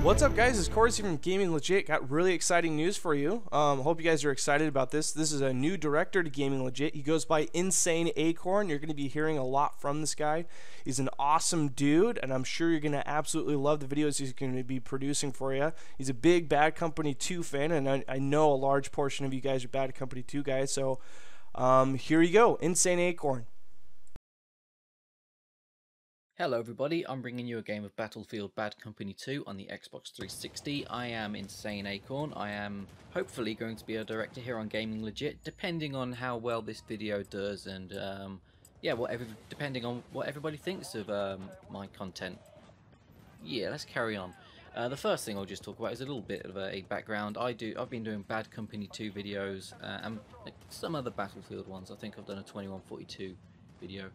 What's up, guys? It's Corey from Gaming Legit. Got really exciting news for you. Hope you guys are excited about this. This is a new director to Gaming Legit. He goes by InsaneAcorn. You're going to be hearing a lot from this guy. He's an awesome dude, and I'm sure you're going to absolutely love the videos he's going to be producing for you. He's a big Bad Company 2 fan, and I know a large portion of you guys are Bad Company 2 guys. So here you go, InsaneAcorn. Hello everybody, I'm bringing you a game of Battlefield Bad Company 2 on the Xbox 360. I am InsaneAcorn. I am hopefully going to be a director here on Gaming Legit, depending on how well this video does and yeah, depending on what everybody thinks of my content. Yeah, let's carry on. The first thing I'll just talk about is a little bit of a background. I've been doing Bad Company 2 videos and some other Battlefield ones. I think I've done a 2142 video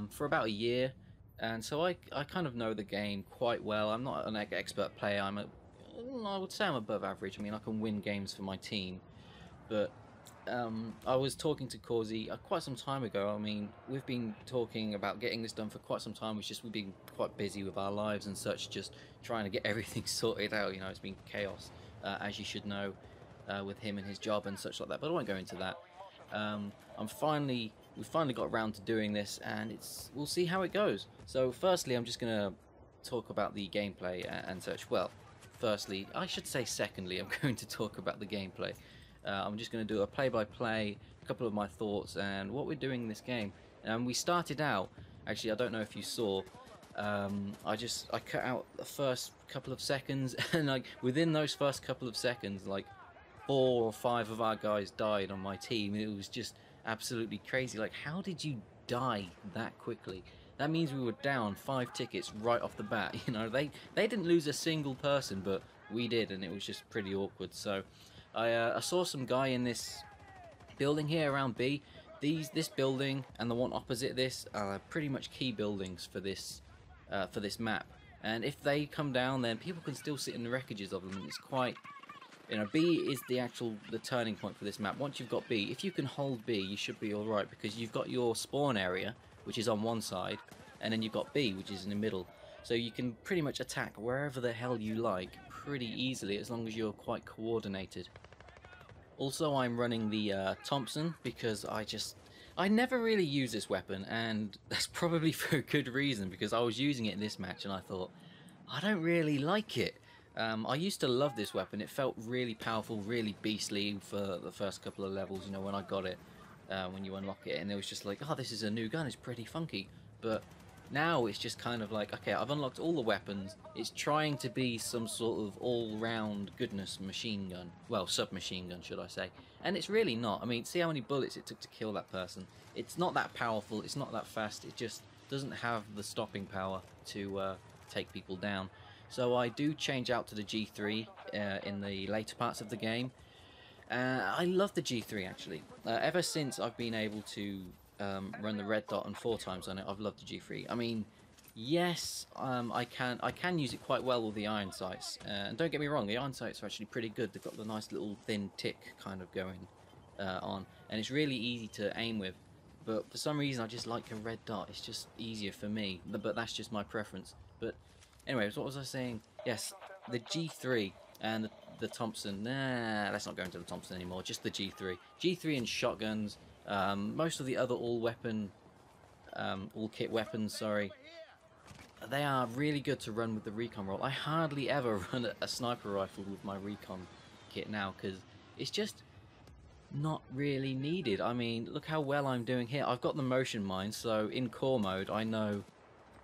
for about a year. And so I kind of know the game quite well. I'm not an expert player. I would say I'm above average. I mean, I can win games for my team. But I was talking to Causey quite some time ago. I mean, we've been talking about getting this done for quite some time. It's just we've been quite busy with our lives and such, just trying to get everything sorted out. You know, it's been chaos, as you should know, with him and his job and such like that. But I won't go into that. We finally got around to doing this, and we'll see how it goes. So firstly, I'm just gonna talk about the gameplay and such. Well, firstly, I should say secondly, I'm going to talk about the gameplay. I'm just going to do a play-by-play, a couple of my thoughts, and what we're doing in this game. And we started out, actually, I don't know if you saw, I cut out the first couple of seconds, and like within those first couple of seconds, like 4 or 5 of our guys died on my team. It was just absolutely crazy. Like, how did you die that quickly? That means we were down 5 tickets right off the bat. You know, they didn't lose a single person, but we did, and it was just pretty awkward. So I saw some guy in this building here around B. This building and the one opposite this are pretty much key buildings for this map. And if they come down, then people can still sit in the wreckages of them, and it's quite... You know, B is the turning point for this map. Once you've got B, if you can hold B, you should be alright, because you've got your spawn area, which is on one side, and then you've got B, which is in the middle. So you can pretty much attack wherever the hell you like pretty easily, as long as you're quite coordinated. Also, I'm running the Thompson, because I never really use this weapon, and that's probably for a good reason, because I was using it in this match, and I thought, I don't really like it. I used to love this weapon. It felt really powerful, really beastly for the first couple of levels, you know, when I got it, when you unlock it, and it was just like, oh, this is a new gun, it's pretty funky. But now it's just kind of like, okay, I've unlocked all the weapons. It's trying to be some sort of all-round goodness machine gun. Well, submachine gun, should I say. And it's really not. I mean, see how many bullets it took to kill that person. It's not that powerful, it's not that fast, it just doesn't have the stopping power to take people down. So I do change out to the G3 in the later parts of the game. I love the G3 actually. Ever since I've been able to run the red dot and 4 times on it, I've loved the G3. I mean, yes, I can use it quite well with the iron sights. And don't get me wrong, the iron sights are actually pretty good. They've got the nice little thin tick kind of going on, and it's really easy to aim with. But for some reason, I just like a red dot. It's just easier for me. But that's just my preference. But anyways, what was I saying? Yes, the G3 and the Thompson. Nah, let's not go into the Thompson anymore. Just the G3. G3 and shotguns. Most of the other all-kit weapons, sorry. They are really good to run with the recon roll. I hardly ever run a sniper rifle with my recon kit now, because it's just not really needed. I mean, look how well I'm doing here. I've got the motion mine, so in core mode, I know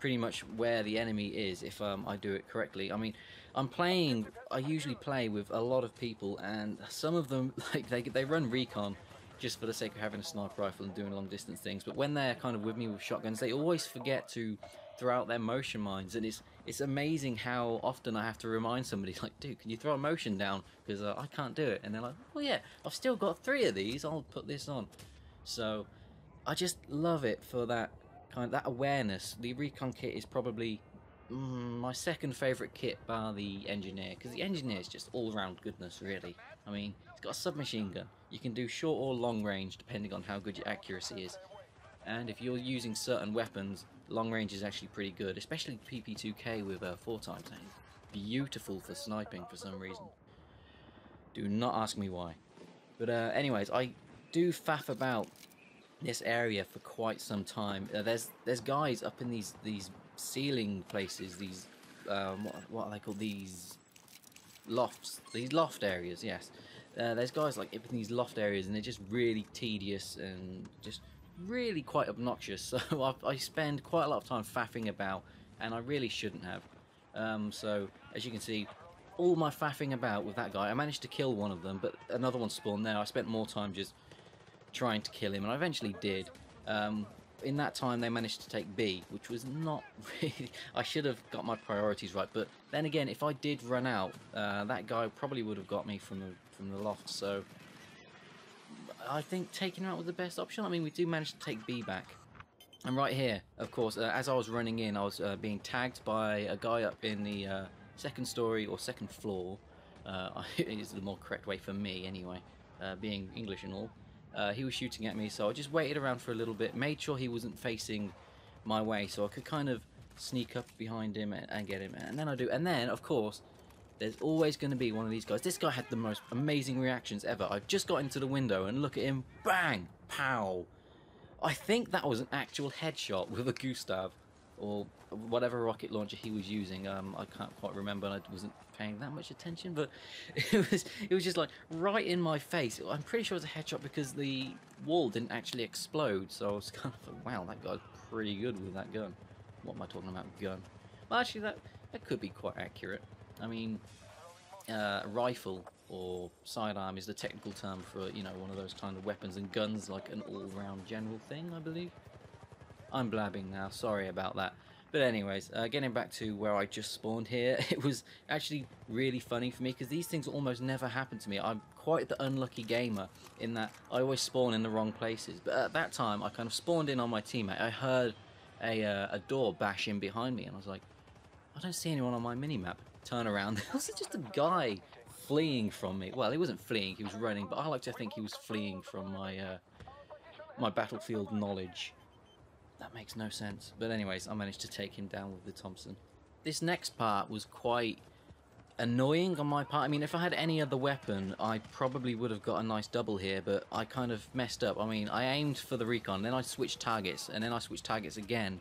pretty much where the enemy is if I do it correctly. I mean, I usually play with a lot of people, and some of them, like, they run recon just for the sake of having a sniper rifle and doing long distance things, but when they're kind of with me with shotguns, they always forget to throw out their motion mines, and it's amazing how often I have to remind somebody, like, dude, can you throw a motion down, because I can't do it, and they're like, well, yeah, I've still got 3 of these, I'll put this on. So I just love it for that that awareness. The recon kit is probably my second favourite kit bar the engineer, because the engineer is just all-round goodness, really. I mean, it's got a submachine gun. You can do short or long range depending on how good your accuracy is, and if you're using certain weapons, long range is actually pretty good, especially PP2K with 4 times aim. beautiful for sniping for some reason. Do not ask me why. But anyways, I do faff about this area for quite some time. There's guys up in these ceiling places, these what are they called? These lofts, these loft areas. Yes, there's guys like up in these loft areas, and they're just really tedious and just really quite obnoxious. So I spend quite a lot of time faffing about, and I really shouldn't have. So as you can see, all my faffing about with that guy, I managed to kill one of them, but another one spawned there. I spent more time just trying to kill him, and I eventually did. In that time, they managed to take B, which was not really... I should have got my priorities right, but then again, if I did run out, that guy probably would have got me from the loft, so I think taking him out was the best option. I mean, we do manage to take B back. And right here, of course, as I was running in, I was being tagged by a guy up in the second story or second floor. Is the more correct way for me, anyway, being English and all. He was shooting at me, so I just waited around for a little bit, made sure he wasn't facing my way, so I could kind of sneak up behind him and get him. And then I do. And then, of course, there's always going to be one of these guys. This guy had the most amazing reactions ever. I just got into the window and look at him. Bang! Pow! I think that was an actual headshot with a Gustav, or whatever rocket launcher he was using. I can't quite remember, and I wasn't paying that much attention, but it was just like right in my face. I'm pretty sure it was a headshot because the wall didn't actually explode, so I was kind of like, wow, that guy's pretty good with that gun. What am I talking about, gun? Well, actually, that could be quite accurate. I mean, rifle or sidearm is the technical term for, you know, one of those kind of weapons, and guns like an all-round general thing, I believe. I'm blabbing now, sorry about that. But anyways, getting back to where I just spawned here, it was actually really funny for me because these things almost never happen to me. I'm quite the unlucky gamer in that I always spawn in the wrong places. But at that time, I kind of spawned in on my teammate. I heard a door bash in behind me, and I was like, I don't see anyone on my minimap. Turn around, there was just a guy fleeing from me. Well, he wasn't fleeing, he was running, but I like to think he was fleeing from my my battlefield knowledge. That makes no sense. But anyways, I managed to take him down with the Thompson. This next part was quite annoying on my part. I mean, if I had any other weapon, I probably would have got a nice double here, but I kind of messed up. I mean, I aimed for the recon, then I switched targets, and then I switched targets again.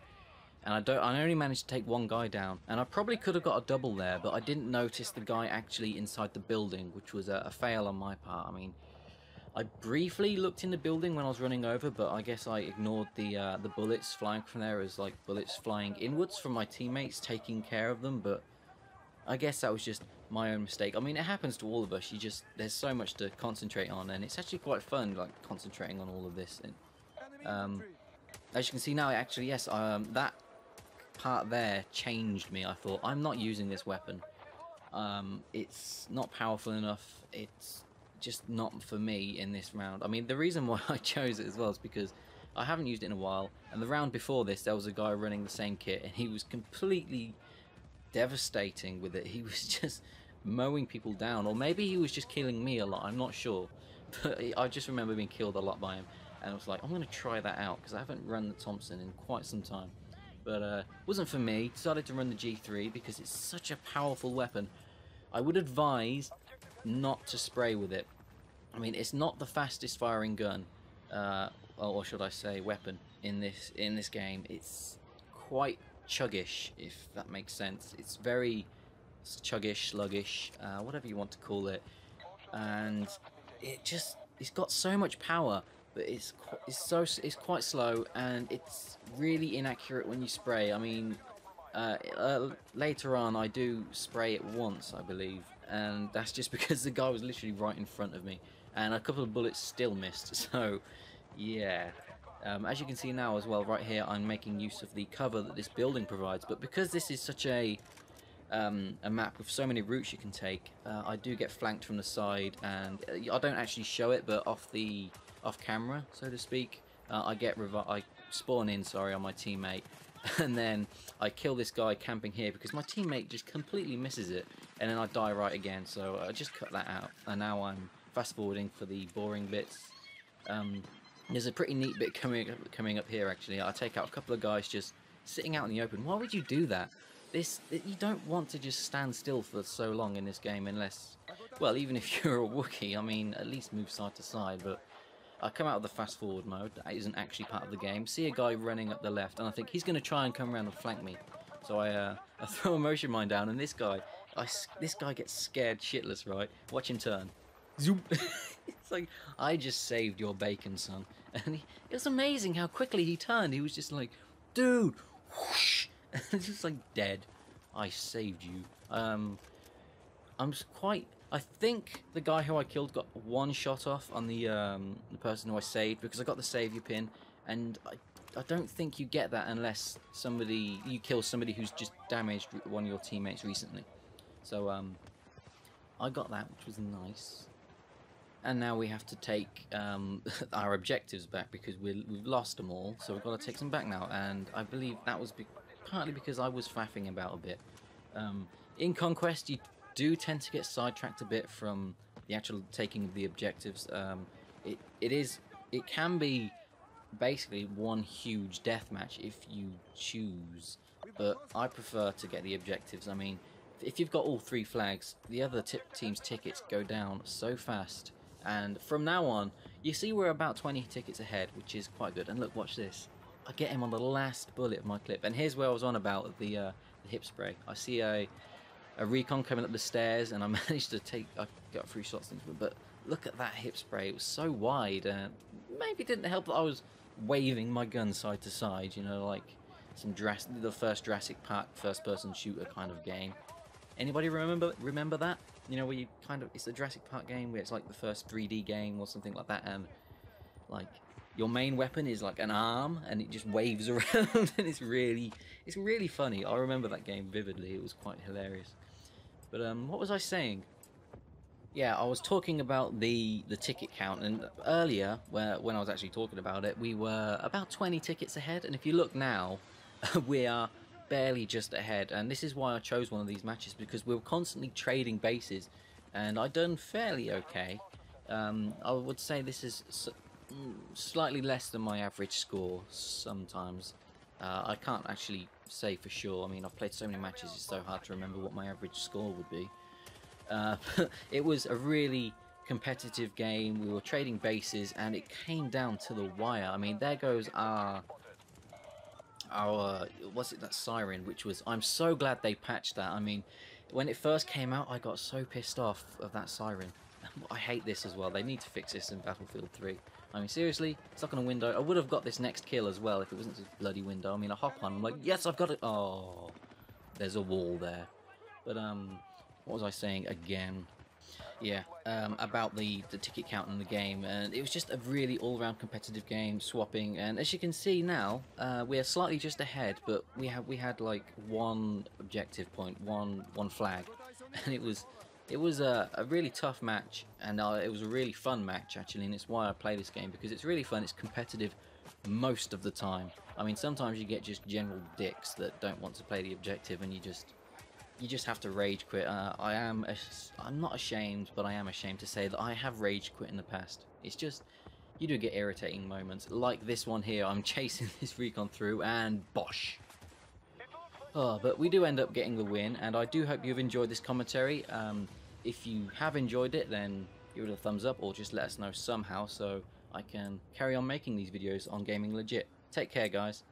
And I only managed to take one guy down, and I probably could have got a double there, but I didn't notice the guy actually inside the building, which was a fail on my part. I mean, I briefly looked in the building when I was running over, but I guess I ignored the bullets flying from there as like bullets flying inwards from my teammates taking care of them. But I guess that was just my own mistake. I mean, it happens to all of us. There's so much to concentrate on, and it's actually quite fun, like concentrating on all of this. And as you can see now, actually, yes, that part there changed me. I thought, I'm not using this weapon. It's not powerful enough. It's just not for me in this round. I mean, the reason why I chose it as well is because I haven't used it in a while, and the round before this there was a guy running the same kit, and he was completely devastating with it. He was just mowing people down, or maybe he was just killing me a lot, I'm not sure, but I just remember being killed a lot by him, and I was like, I'm going to try that out because I haven't run the Thompson in quite some time. But wasn't for me. Decided to run the G3 because it's such a powerful weapon. I would advise not to spray with it. I mean, it's not the fastest firing gun, or should I say weapon, in this game. It's quite chuggish, if that makes sense. It's very chuggish, sluggish, whatever you want to call it, and it's got so much power, but it's quite slow, and it's really inaccurate when you spray. I mean, later on I do spray it once, I believe, and that's just because the guy was literally right in front of me, and a couple of bullets still missed. So yeah, as you can see now as well, right here I'm making use of the cover that this building provides, but because this is such a map with so many routes you can take, I do get flanked from the side, and I don't actually show it, but off camera, so to speak, I spawn in, on my teammate, and then I kill this guy camping here because my teammate just completely misses it, and then I die right again. So I just cut that out, and now I'm fast forwarding for the boring bits. There's a pretty neat bit coming up here actually. I take out a couple of guys just sitting out in the open. Why would you do that? You don't want to just stand still for so long in this game unless, well, even if you're a Wookiee, I mean, at least move side to side. But I come out of the fast forward mode, that isn't actually part of the game, see a guy running up the left, and I think he's going to try and come around and flank me. So I throw a motion mine down, and this guy gets scared shitless, right? Watch him turn. Zoom. It's like, I just saved your bacon, son. And it was amazing how quickly he turned. He was just like, dude, whoosh. And it's just like, dead. I saved you. I think the guy who I killed got one shot off on the person who I saved, because I got the savior pin, and I don't think you get that unless you kill somebody who's just damaged one of your teammates recently. So I got that, which was nice. And now we have to take our objectives back, because we've lost them all, so we've got to take them back now. And I believe that was partly because I was faffing about a bit. In Conquest, you do tend to get sidetracked a bit from the actual taking of the objectives. It can be basically one huge deathmatch if you choose, but I prefer to get the objectives. I mean, if you've got all 3 flags, the other team's tickets go down so fast, and from now on, you see we're about 20 tickets ahead, which is quite good. And look, watch this. I get him on the last bullet of my clip, and here's where I was on about the hip spray. I see a recon coming up the stairs, and I managed to I got 3 shots into it, but look at that hip spray. It was so wide, and maybe it didn't help that I was waving my gun side to side, you know, like the first Jurassic Park first-person shooter kind of game. Anybody remember that? You know, where you it's a Jurassic Park game where it's like the first 3D game or something like that, and like your main weapon is like an arm, and it just waves around, and it's really funny. I remember that game vividly. It was quite hilarious. But what was I saying? Yeah, I was talking about the ticket count, and earlier, when I was actually talking about it, we were about 20 tickets ahead, and if you look now, we are barely just ahead. And this is why I chose one of these matches, because we were constantly trading bases, and I done fairly okay. I would say this is slightly less than my average score sometimes. I can't actually say for sure. I mean, I've played so many matches, it's so hard to remember what my average score would be. It was a really competitive game. We were trading bases, and it came down to the wire. I mean, there goes our what's it, that siren, which was, I'm so glad they patched that. I mean, when it first came out, I got so pissed off of that siren. I hate this as well. They need to fix this in Battlefield 3. I mean, seriously, stuck on a window. I would have got this next kill as well if it wasn't this bloody window. I mean, I hop on, I'm like, yes, I've got it. Oh, there's a wall there. But what was I saying again? Yeah, about the ticket count in the game, and it was just a really all-round competitive game, swapping. And as you can see now, we are slightly just ahead, but we had like one objective point, one flag, and it was a really tough match, and it was a really fun match actually, and it's why I play this game, because it's really fun. It's competitive most of the time. I mean, sometimes you get just general dicks that don't want to play the objective, and you just have to rage quit. I'm not ashamed, but I am ashamed to say that I have rage quit in the past. It's just, you do get irritating moments, like this one here. I'm chasing this recon through, and bosh. Oh, but we do end up getting the win, and I do hope you've enjoyed this commentary. If you have enjoyed it, then give it a thumbs up, or just let us know somehow so I can carry on making these videos on Gaming Legit. Take care, guys.